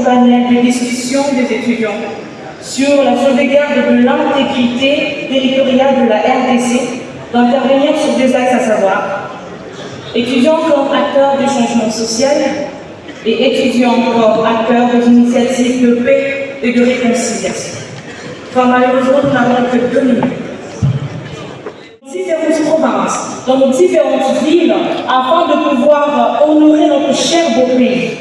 panel de discussion des étudiants sur la sauvegarde de l'intégrité territoriale de la RDC, d'intervenir sur des axes à savoir étudiants comme acteurs du changement social et étudiants comme acteurs des initiatives de paix et de réconciliation. Enfin, malheureusement, nous n'avons que 2 minutes. Différentes provinces, dans nos différentes villes, afin de pouvoir honorer notre cher beau pays.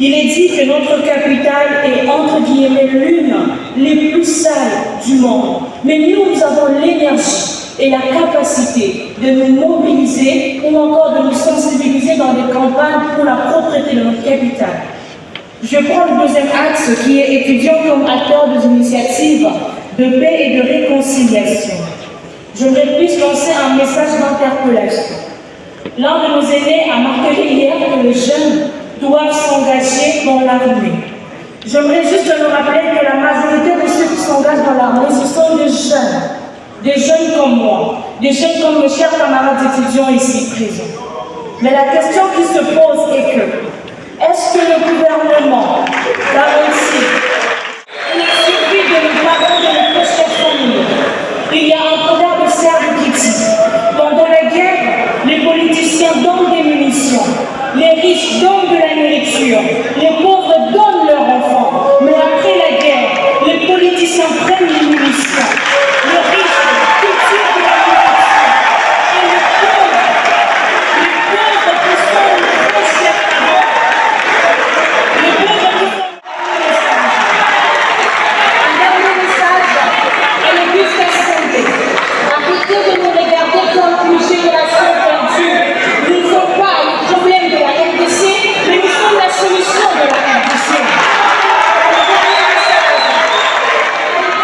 Il est dit que notre capitale est entre guillemets l'une des plus sales du monde. Mais nous avons l'énergie et la capacité de nous mobiliser ou encore de nous sensibiliser dans des campagnes pour la propreté de notre capitale. Je prends le deuxième axe qui est étudiant comme acteur des initiatives de paix et de réconciliation. J'aimerais plus lancer un message d'interpellation. L'un de nos aînés a martelé hier que les jeunes doivent s'engager dans l'armée. J'aimerais juste nous rappeler que la majorité de ceux qui s'engagent dans l'armée, ce sont des jeunes comme moi, des jeunes comme mes chers camarades étudiants ici présents. Mais la question qui se pose est que, est-ce que le gouvernement garantit la survie de nos parents, de nos chères familles? Il y a un proverbe serbe qui dit, pendant la guerre, les politiciens donnent des munitions, les riches donnent de la nourriture, les pauvres donnent leurs enfants. Mais après la guerre, les politiciens prennent les munitions, les riches cultivent de la nourriture, et les pauvres qui sont nos très chers parents, les pauvres qui sont un dernier message à l'éducation. Arrêtez de nous regarder comme une génération perdue. Nous ne sommes pas le problème de la RDC, mais nous sommes la solution de la RDC.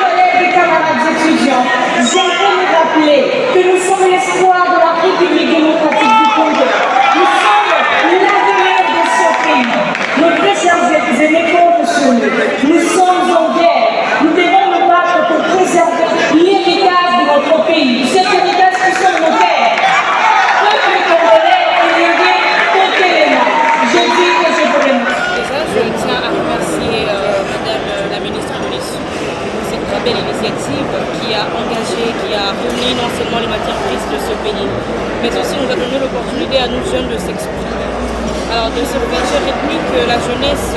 Collègues et camarades étudiants, j'aimerais vous rappeler que nous sommes l'espoir de la République démocratique du Congo. Nous sommes l'avenir de ce pays. Nos très chers aînés comptent sur nous. Nous sommes en guerre. Nous devons nous battre pour préserver l'héritage de notre pays. Cet héritage qui sont nos terres. Peuple congolais, je dis que je vous remercie. Déjà, je tiens à remercier Madame la ministre de l'Issue pour cette très belle initiative qui a engagé, qui a réuni non seulement les matières grises de ce pays, mais aussi nous a donné l'opportunité à nous jeunes de s'exprimer. Alors de ce fait, j'ai retenu que la jeunesse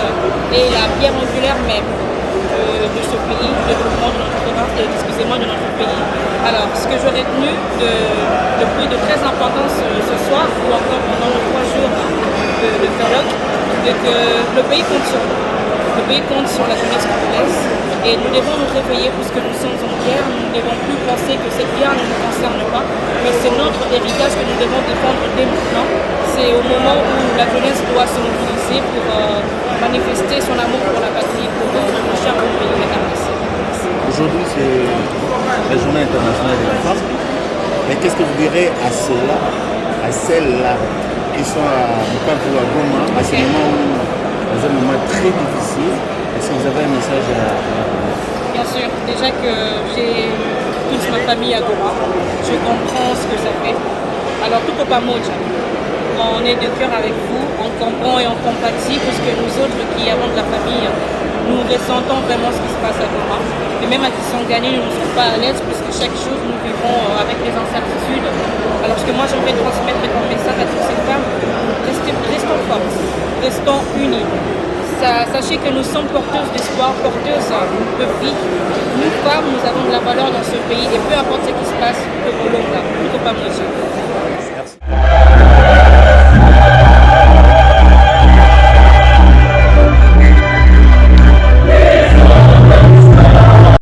est la pierre angulaire même de ce pays, du développement de notre province, excusez-moi, de notre pays. Alors, ce que j'ai retenu de plus de très importance ce soir, ou encore pendant nos 3 jours de colloque, c'est que le pays compte sur nous. Le pays compte sur la jeunesse congolaise et nous devons nous réveiller puisque nous sommes en guerre. Nous ne devons plus penser que cette guerre ne nous concerne pas, mais c'est notre héritage que nous devons défendre dès maintenant. C'est au moment où la jeunesse doit se mobiliser pour manifester son amour pour la patrie, pour notre cher pays, la RDC. Aujourd'hui, c'est la journée internationale de la femme. Mais qu'est-ce que vous direz à ceux-là, à celles-là qui sont à Bukavu, à Goma, à ce moment où, dans un moment très difficile? Est-ce que vous avez un message à... Bien sûr, déjà que j'ai toute ma famille à Goma, je comprends ce que ça fait. Alors tout pas moja. On est de cœur avec vous, on comprend et on compatit, puisque nous autres qui avons de la famille, nous ressentons vraiment ce qui se passe à Goma. Et même à Kisangani, nous ne sommes pas à l'aise, puisque chaque chose nous vivons avec des incertitudes. Alors ce que moi j'aimerais transmettre comme message à toutes ces femmes, restons fortes, restons unis. Sachez que nous sommes porteuses d'espoir, porteuses de vie. Nous femmes, nous avons de la valeur dans ce pays, et peu importe ce qui se passe, nous ne voulons pas. Merci.